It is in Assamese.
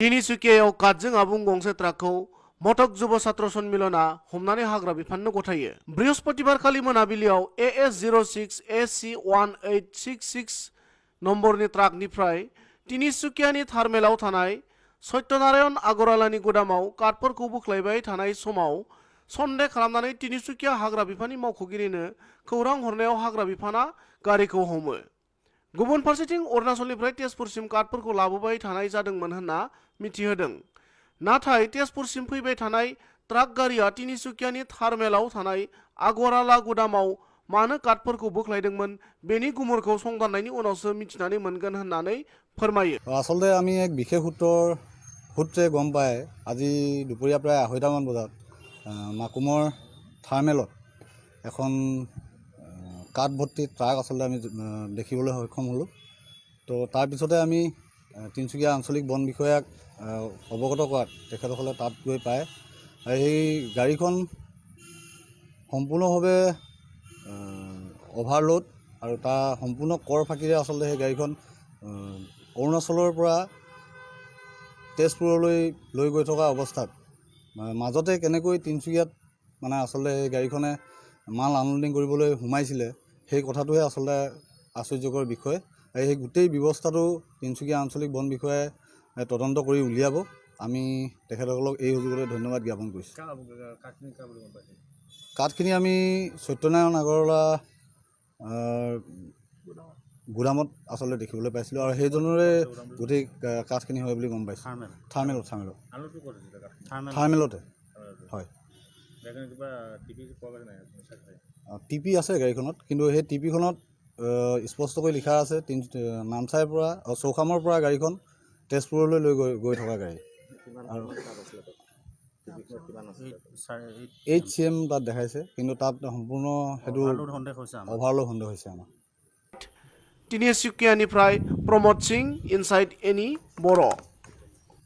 तिनिसुकियायाव काटजों आबुं गंसे ट्राकखौ मटक जुब छात्र सन्मिलना हमनानै हाग्रा बिफाननो गथायो। बृहस्पतिबारखालि मोनाबिलियाव AS06 AC1866 नम्बरनि ट्राकनिफ्राय तिनिसुकियानि थार्मेलाव थानाय सत्यनारायण आगरवालानि गुदामाव काटफोरखौ बोख्लायबाय थानाय समाव सन्देह खालामनानै तिनिसुकिया हाग्रा बिफाननि मावख'गिरिनो खौरां हरनायाव हाग्रा बिफाना गारिखौ हमो। गुबुन फारसेथिं अरुणाचलनिफ्राय तेजपुरसिम काटफोरखौ लाबोबाय थानाय जादोंमोन होनना मिथिहोदों। नाथाय तेजपुरसिम फैबाय थानाय ट्राक गारिया तिनिसुकियानि थार्मेलाव थानाय आगरवाला गुदामाव मानो काटफोरखौ बोख्लायदोंमोन बेनि गुमुरखौ संदाननायनि उनावसो मिथिनानै मोनगोन होननानै फोरमायो। आसलते আমি এক বিশেষ সূত্ৰে গম পাই আজি দুপৰীয়া প্ৰায় 2:30মান বজাত মাকুমৰ থাৰ্মেলত এখন কাঠ ভৰ্তি ট্ৰাক আচলতে আমি দেখিবলৈ সক্ষম হ'লোঁ। তো তাৰপিছতে আমি তিনিচুকীয়া আঞ্চলিক বন বিষয়াক অৱগত কৰাত তেখেতসকলে তাত গৈ পায়। এই গাড়ীখন সম্পূৰ্ণভাৱে অভাৰলোড আৰু তাৰ সম্পূৰ্ণ কৰ ফাঁকিৰে আচলতে সেই গাড়ীখন অৰুণাচলৰ পৰা তেজপুৰলৈ লৈ গৈ থকা অৱস্থাত মাজতে কেনেকৈ তিনিচুকীয়াত মানে আচলতে এই গাড়ীখনে মাল আনলোডিং কৰিবলৈ সোমাইছিলে সেই কথাটোহে আচলতে আশ্চৰ্যকৰ বিষয়। এই গোটেই ব্যৱস্থাটো তিনিচুকীয়া আঞ্চলিক বন বিষয়াই তদন্ত কৰি উলিয়াব। আমি তেখেতসকলক এই সুযোগতে ধন্যবাদ জ্ঞাপন কৰিছোঁ। কাঠখিনি আমি সত্যনাৰায়ণ আগৰৱালা গুদামত আচলতে দেখিবলৈ পাইছিলোঁ আৰু সেইজনৰে গোটেই কাঠখিনি হয় বুলি গম পাইছোঁ। থাৰ্মেলতে হয়। টিপি আছে গাড়ীখনত, কিন্তু সেই টিপিখনত স্পষ্টকৈ লিখা আছে নামচাইৰ পৰা চৌখামৰ পৰা গাড়ীখন তেজপুৰলৈ লৈ গৈ থকা গাড়ী। আৰু 8 CM তাত দেখাইছে, কিন্তু তাত সম্পূৰ্ণ সেইটো অভাৰলোড সন্দেহ হৈছে আমাৰ। तिनिसुकियानिफ्राय प्रमोद सिंह इनसाइड एनि बर'।